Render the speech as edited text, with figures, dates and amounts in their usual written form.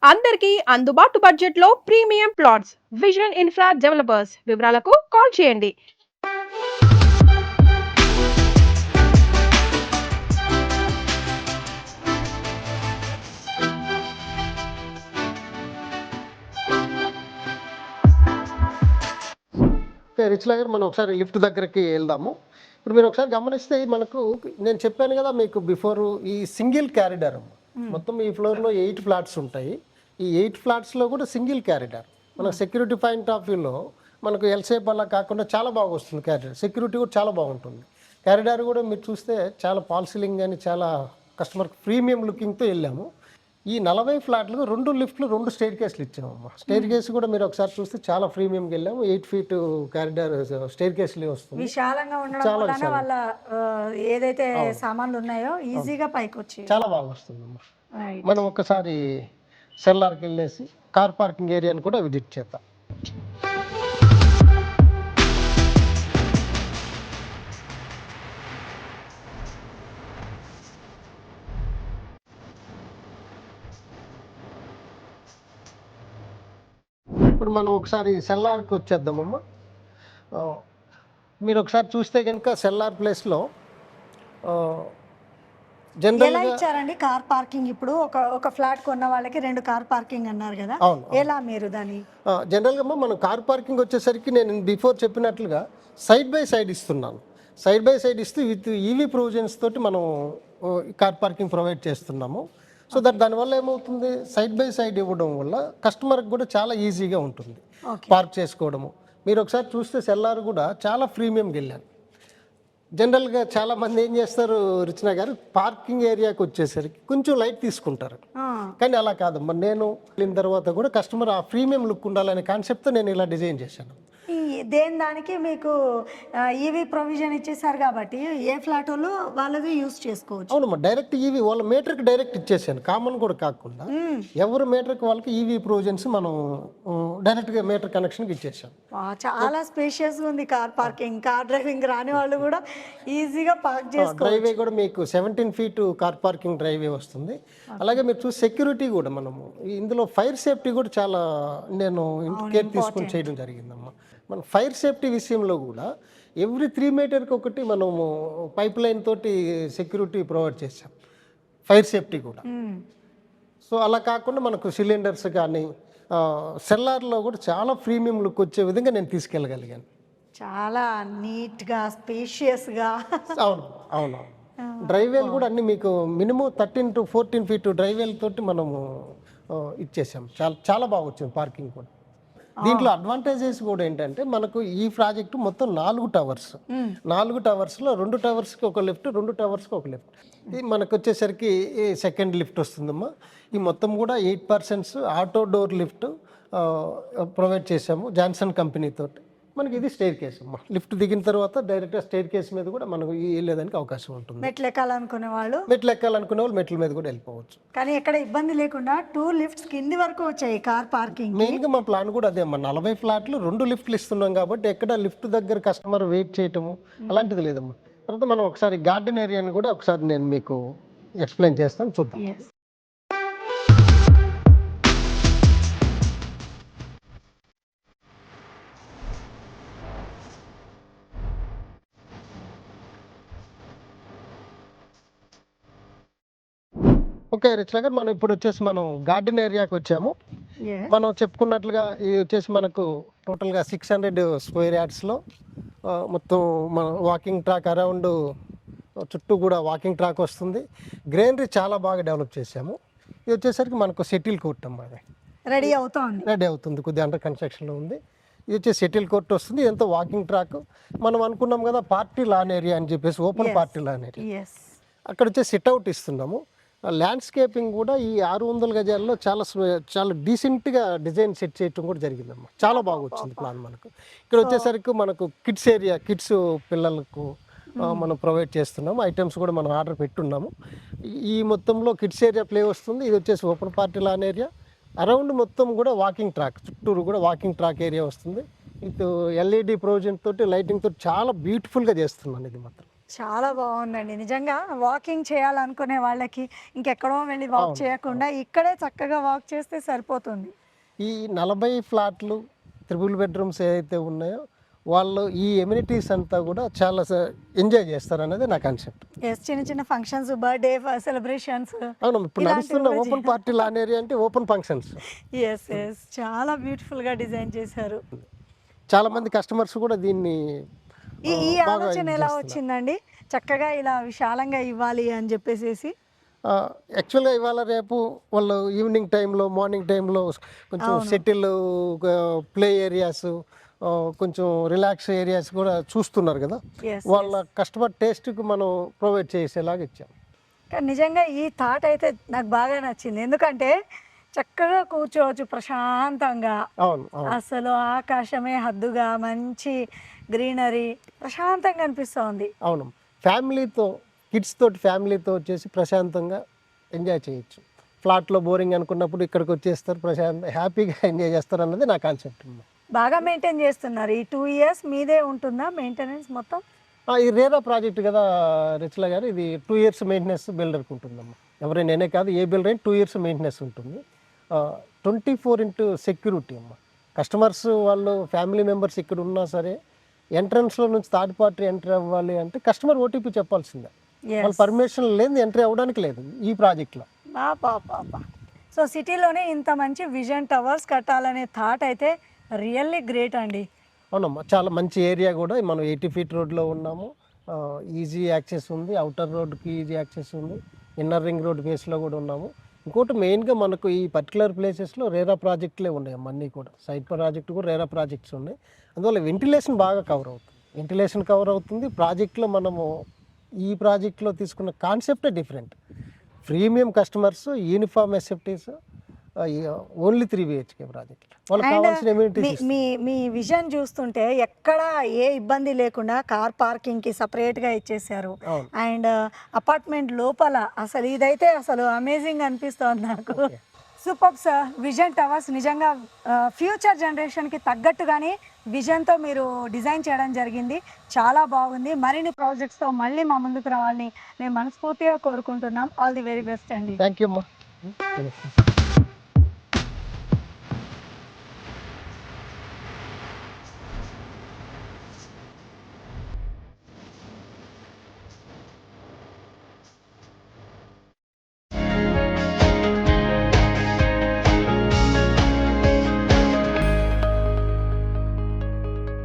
అందరికీ అందుబాటు బడ్జెట్లో premium plots vision infra developers. వివరాలకు కాల్ చేయండి. రిచ్లా గారు మనం ఒకసారి లిఫ్ట్ దగ్గరికి వెళ్దాము. ఇప్పుడు మీరు ఒకసారి గమనిస్తే మనకు నేను చెప్పాను కదా మీకు బిఫోర్, ఈ సింగిల్ క్యారిడార్ మొత్తం ఈ ఫ్లోర్లో 8 ఫ్లాట్స్ ఉంటాయి. ఈ 8 ఫ్లాట్స్లో కూడా సింగిల్ క్యారిడార్. మనకు సెక్యూరిటీ పాయింట్ ఆఫ్ వ్యూలో మనకు ఎల్సేప్ అలా కాకుండా చాలా బాగా వస్తుంది క్యారిడార్. సెక్యూరిటీ కూడా చాలా బాగుంటుంది. క్యారిడార్ కూడా మీరు చూస్తే చాలా పాల్ సీలింగ్ అని చాలా కస్టమర్ ప్రీమియం లుకింగ్తో వెళ్ళాము. ఈ 40 ఫ్లాట్లు 2 లిఫ్ట్లు 2 స్టేర్ కేసులు ఇచ్చామమ్మా. స్టేర్ కేసు కూడా మీరు ఒకసారి చూస్తే చాలా ప్రీమియంకి వెళ్ళాము. 8 ఫీట్ క్యారిడార్ స్టేర్ కేసులు వస్తుంది. విశాలంగా ఉండడం వల్ల వాళ్ళ ఏదైతే సామాన్లు ఉన్నాయో ఈజీగా పైకి వచ్చి చాలా బాగా వస్తుందమ్మా. మనం ఒకసారి సెల్లార్కి వెళ్ళేసి కార్ పార్కింగ్ ఏరియాని కూడా విజిట్ చేద్దాం. ఇప్పుడు మనం ఒకసారి సెల్లార్కి వచ్చేద్దామమ్మా. మీరు ఒకసారి చూస్తే కనుక సెల్లార్ ప్లేస్లో ఎలా ఇచ్చారండి కార్ పార్కింగ్? ఇప్పుడు ఒక ఫ్లాట్ కొన్న వాళ్ళకి 2 కార్ పార్కింగ్ అన్నారు కదా, ఎలా మీరు దాన్ని? జనరల్గా మనం కార్ పార్కింగ్ వచ్చేసరికి నేను బిఫోర్ చెప్పినట్లుగా సైడ్ బై సైడ్ ఇస్తున్నాను. సైడ్ బై సైడ్ ఇస్తూ విత్ ఈవీ ప్రొవిజన్స్ తోటి మనం కార్ పార్కింగ్ ప్రొవైడ్ చేస్తున్నాము. సో దానివల్ల ఏమవుతుంది, సైడ్ బై సైడ్ ఇవ్వడం వల్ల కస్టమర్కి కూడా చాలా ఈజీగా ఉంటుంది పార్క్ చేసుకోవడము. మీరు ఒకసారి చూస్తే సెల్లార్ కూడా చాలా ప్రీమియంకి వెళ్ళాను. జనరల్గా చాలా మంది ఏం చేస్తారు రిచనా గారు, పార్కింగ్ ఏరియాకి వచ్చేసరికి కొంచెం లైట్ తీసుకుంటారు. కానీ అలా కాదమ్మా, నేను వెళ్ళిన తర్వాత కూడా కస్టమర్ ఆ ప్రీమియం లుక్ ఉండాలనే కాన్సెప్ట్తో నేను ఇలా డిజైన్ చేశాను. దేని దానికి మీకు ఈవీ ప్రొవిజన్ ఇచ్చేసారు కాబట్టి ఏ ఫ్లాట్ వాళ్ళు వాళ్ళది యూజ్ చేసుకోవచ్చు. అవునమ్మా, డైరెక్ట్ ఈవీ వాళ్ళ మీటర్కి డైరెక్ట్ ఇచ్చేసాను. కామన్ కూడా కాకుండా ఎవరు మీటర్కి వాళ్ళకి ఈవీ ప్రొవిజన్స్ మనం డైరెక్ట్గా మీటర్ కనెక్షన్కి ఇచ్చేసాం. చాలా స్పేషియస్ ఉంది కార్ పార్కింగ్. కార్ డ్రైవింగ్ రాని వాళ్ళు కూడా ఈజీగా పార్క్ చేసుకోవచ్చు. డ్రైవే కూడా మీకు 17 ఫీట్ కార్ పార్కింగ్ డ్రైవే వస్తుంది. అలాగే మీరు చూసి సెక్యూరిటీ కూడా మనము ఇందులో ఫైర్ సేఫ్టీ కూడా చాలా నేను కేర్ తీసుకొని చేయడం జరిగిందమ్మా. మన ఫైర్ సేఫ్టీ విషయంలో కూడా ఎవ్రీ 3 మీటర్కి ఒకటి మనము పైప్ లైన్ తోటి సెక్యూరిటీ ప్రొవైడ్ చేసాం, ఫైర్ సేఫ్టీ కూడా. సో అలా కాకుండా మనకు సిలిండర్స్ కానీ సెల్లార్లో కూడా చాలా ప్రీమియం లుక్ వచ్చే విధంగా నేను తీసుకెళ్ళగలిగాను. చాలా నీట్గా స్పేషియస్గా. అవును అవును. డ్రైవేలు కూడా అన్ని మీకు మినిమం 13 to 14 ఫీట్ డ్రైవేల్ తోటి మనము ఇచ్చేసాం. చాలా చాలా బాగా వచ్చింది పార్కింగ్ కూడా. దీంట్లో అడ్వాంటేజెస్ కూడా ఏంటంటే మనకు ఈ ప్రాజెక్టు మొత్తం 4 టవర్స్. 4 టవర్స్లో 2 టవర్స్కి ఒక లిఫ్ట్, 2 టవర్స్కి ఒక లిఫ్ట్. ఇది మనకు వచ్చేసరికి సెకండ్ లిఫ్ట్ వస్తుందమ్మా. ఈ మొత్తం కూడా 8% ఆటో డోర్ లిఫ్ట్ ప్రొవైడ్ చేసాము జాన్సన్ కంపెనీతో. మనకి ఇది స్టేర్ కేస్ అమ్మా. లిఫ్ట్ దిగిన తర్వాత డైరెక్ట్గా స్టేర్ కేస్ మీద కూడా మనకు వెళ్ళేదానికి అవకాశం ఉంటుంది. మెట్లు ఎక్కాలనుకునే వాళ్ళు మెట్ల మీద కూడా వెళ్ళిపోవచ్చు. కానీ ఎక్కడ ఇబ్బంది లేకుండా 2 లిఫ్ట్స్ కింది వరకు వచ్చాయి కార్ పార్కింగ్. మెయిన్గా మా ప్లాన్ కూడా అదే అమ్మా. 40 ఫ్లాట్లు 2 లిఫ్ట్లు ఇస్తున్నాం కాబట్టి ఎక్కడ లిఫ్ట్ దగ్గర కస్టమర్ వెయిట్ చేయటము అలాంటిది లేదమ్మా. తర్వాత మనం ఒకసారి గార్డెన్ ఏరియాని కూడా ఒకసారి నేను మీకు ఎక్స్ప్లెయిన్ చేస్తాను, చూద్దాం. ఓకే రిచ్లా గారు, మనం ఇప్పుడు వచ్చేసి మనం గార్డెన్ ఏరియాకి వచ్చాము. మనం చెప్పుకున్నట్లుగా ఇది వచ్చేసి మనకు టోటల్గా 600 స్క్వేర్ యార్డ్స్లో మొత్తం మన వాకింగ్ ట్రాక్ అరౌండ్ చుట్టూ కూడా వాకింగ్ ట్రాక్ వస్తుంది. గ్రీనరీ చాలా బాగా డెవలప్ చేసాము. ఇది వచ్చేసరికి మనకు సెటిల్ కోర్ట్ అమ్మా. రెడీ అవుతుంది, కొద్దిగా అండర్ కన్స్ట్రక్షన్లో ఉంది. ఇది వచ్చేసి సెటిల్ కోర్ట్ వస్తుంది. ఇదంతా వాకింగ్ ట్రాక్. మనం అనుకున్నాం కదా పార్టీ లాన్ ఏరియా అని చెప్పేసి, ఓపెన్ పార్టీ లాన్ ఏరియా. అక్కడ వచ్చేసి సిట్అవుట్ ఇస్తున్నాము. ల్యాండ్స్కేపింగ్ కూడా ఈ 600 గజాల్లో చాలా డీసెంట్గా డిజైన్ సెట్ చేయటం కూడా జరిగిందమ్మా. చాలా బాగా వచ్చింది ప్లాన్ మనకు. ఇక్కడ వచ్చేసరికి మనకు కిడ్స్ ఏరియా, కిడ్స్ పిల్లలకు మనం ప్రొవైడ్ చేస్తున్నాము. ఐటమ్స్ కూడా మనం ఆర్డర్ పెట్టున్నాము. ఈ మొత్తంలో కిడ్స్ ఏరియా ప్లే వస్తుంది. ఇది వచ్చేసి open party lawn area. Around మొత్తం కూడా వాకింగ్ ట్రాక్, చుట్టూరు కూడా వాకింగ్ ట్రాక్ ఏరియా వస్తుంది. ఇది LED ప్రొవిజన్ తోటి, లైటింగ్ తోటి చాలా బ్యూటిఫుల్గా చేస్తున్నాను ఇది మాత్రం. చాలా బాగుందండి నిజంగా. వాకింగ్ చేయాలనుకునే వాళ్ళకి ఇంకెక్కడో వెళ్ళి వాక్ చేయకుండా ఇక్కడే చక్కగా వాక్ చేస్తే సరిపోతుంది. ఈ 40 ఫ్లాట్లు త్రిబుల్ బెడ్రూమ్స్ ఏదైతే ఉన్నాయో వాళ్ళు ఈ ఎమ్యూనిటీస్ అంతా కూడా చాలా ఎంజాయ్ చేస్తారు అనేది నా కాన్సెప్ట్. చిన్న చిన్న ఫంక్షన్స్, బర్త్డే సెలబ్రేషన్స్. అవును, ఇప్పుడు నడుస్తున్న ఓపెన్ పార్టీ లాన్ ఏరియా అంటే ఓపెన్ ఫంక్షన్స్. చాలా బ్యూటిఫుల్ గా డిజైన్ చేశారు. చాలా మంది కస్టమర్స్ కూడా దీన్ని ఈ ఆలోచన ఎలా వచ్చిందండి? చక్కగా ఇలా విశాలంగా ఇవ్వాలి అని చెప్పేసి. యాక్చువల్గా ఇవాళ రేపు వాళ్ళు ఈవినింగ్ టైంలో, మార్నింగ్ టైంలో కొంచెం సెటిల్ ప్లే ఏరియాస్, కొంచెం రిలాక్స్ ఏరియాస్ కూడా చూస్తున్నారు కదా. వాళ్ళ కస్టమర్ టేస్ట్కి మనం ప్రొవైడ్ చేసేలాగా ఇచ్చాం. కానీ నిజంగా ఈ థాట్ అయితే నాకు బాగా నచ్చింది. ఎందుకంటే చక్కగా కూర్చోవచ్చు ప్రశాంతంగా. అవును, అసలు ఆకాశమే హద్దుగా, మంచి గ్రీనరీ, ప్రశాంతంగా అనిపిస్తుంది. అవును, ఫ్యామిలీతో, కిడ్స్ తోటి ఫ్యామిలీతో వచ్చేసి ప్రశాంతంగా ఎంజాయ్ చేయొచ్చు. ఫ్లాట్లో బోరింగ్ అనుకున్నప్పుడు ఇక్కడికి వచ్చేస్తారు, హ్యాపీగా ఎంజాయ్ చేస్తారు అన్నది నా కాన్సెప్ట్. బాగా మెయింటైన్ చేస్తున్నారు. ఈ 2 years మీదే ఉంటుందా మెయింటెనెన్స్ మొత్తం? ఇది రేరా ప్రాజెక్ట్ కదా రిచ్లా గారు, ఇది 2 years మెయింటెనెన్స్ బిల్డర్కి ఉంటుందమ్మా. ఎవరైనా నేనే కాదు, ఏ బిల్డర్ అయినా 2 years మెయింటెనెన్స్ ఉంటుంది. 24x సెక్యూరిటీ అమ్మ. కస్టమర్స్ వాళ్ళు ఫ్యామిలీ మెంబర్స్ ఇక్కడ ఉన్నా సరే ఎంట్రన్స్లో నుంచి థర్డ్ పార్టీ ఎంట్రీ అవ్వాలి అంటే కస్టమర్ ఓటీపీ చెప్పాల్సిందే. వాళ్ళ పర్మిషన్ లేదు ఎంట్రీ అవ్వడానికి లేదు ఈ ప్రాజెక్ట్లో. సో సిటీలోనే ఇంత మంచి విజన్ టవర్స్ కట్టాలనే థాట్ అయితే రియల్లీ గ్రేట్ అండి. అవునమ్మా, చాలా మంచి ఏరియా కూడా. మనం 80 feet రోడ్లో ఉన్నాము. ఈజీ యాక్సెస్ ఉంది, అవుటర్ రోడ్కి ఈజీ యాక్సెస్ ఉంది, ఇన్నర్ రింగ్ రోడ్ బేస్లో కూడా ఉన్నాము. ఇంకోటి మెయిన్గా మనకు ఈ పర్టికులర్ ప్లేసెస్లో రేరా ప్రాజెక్టులే ఉన్నాయి అన్నీ కూడా. సైడ్ ప్రాజెక్ట్ కూడా రేరా ప్రాజెక్ట్స్ ఉన్నాయి. అందువల్ల వెంటిలేషన్ బాగా కవర్ అవుతుంది. ప్రాజెక్ట్లో మనము ఈ ప్రాజెక్ట్లో తీసుకున్న కాన్సెప్టే different. Premium customers, uniform aesthetics, only 3 BHK project. వాళ్ళకి కావాల్సిన ఎమ్యూనిటీస్. మీ విజన్ చూస్తుంటే ఎక్కడ ఏ ఇబ్బంది లేకుండా కార్ పార్కింగ్కి సపరేట్గా ఇచ్చేసారు. అండ్ అపార్ట్మెంట్ లోపల అసలు ఇదైతే అసలు అమేజింగ్ అనిపిస్తుంది నాకు. Super sir. విజన్ టవర్స్ నిజంగా ఫ్యూచర్ జనరేషన్కి తగ్గట్టుగానే విజన్తో మీరు డిజైన్ చేయడం జరిగింది. చాలా బాగుంది. మరిన్ని ప్రాజెక్ట్స్తో మళ్ళీ మా ముందుకు రావాలని మేము మనస్ఫూర్తిగా కోరుకుంటున్నాం. ఆల్ ది వెరీ బెస్ట్ అండి. థ్యాంక్ యూ అమ్మా.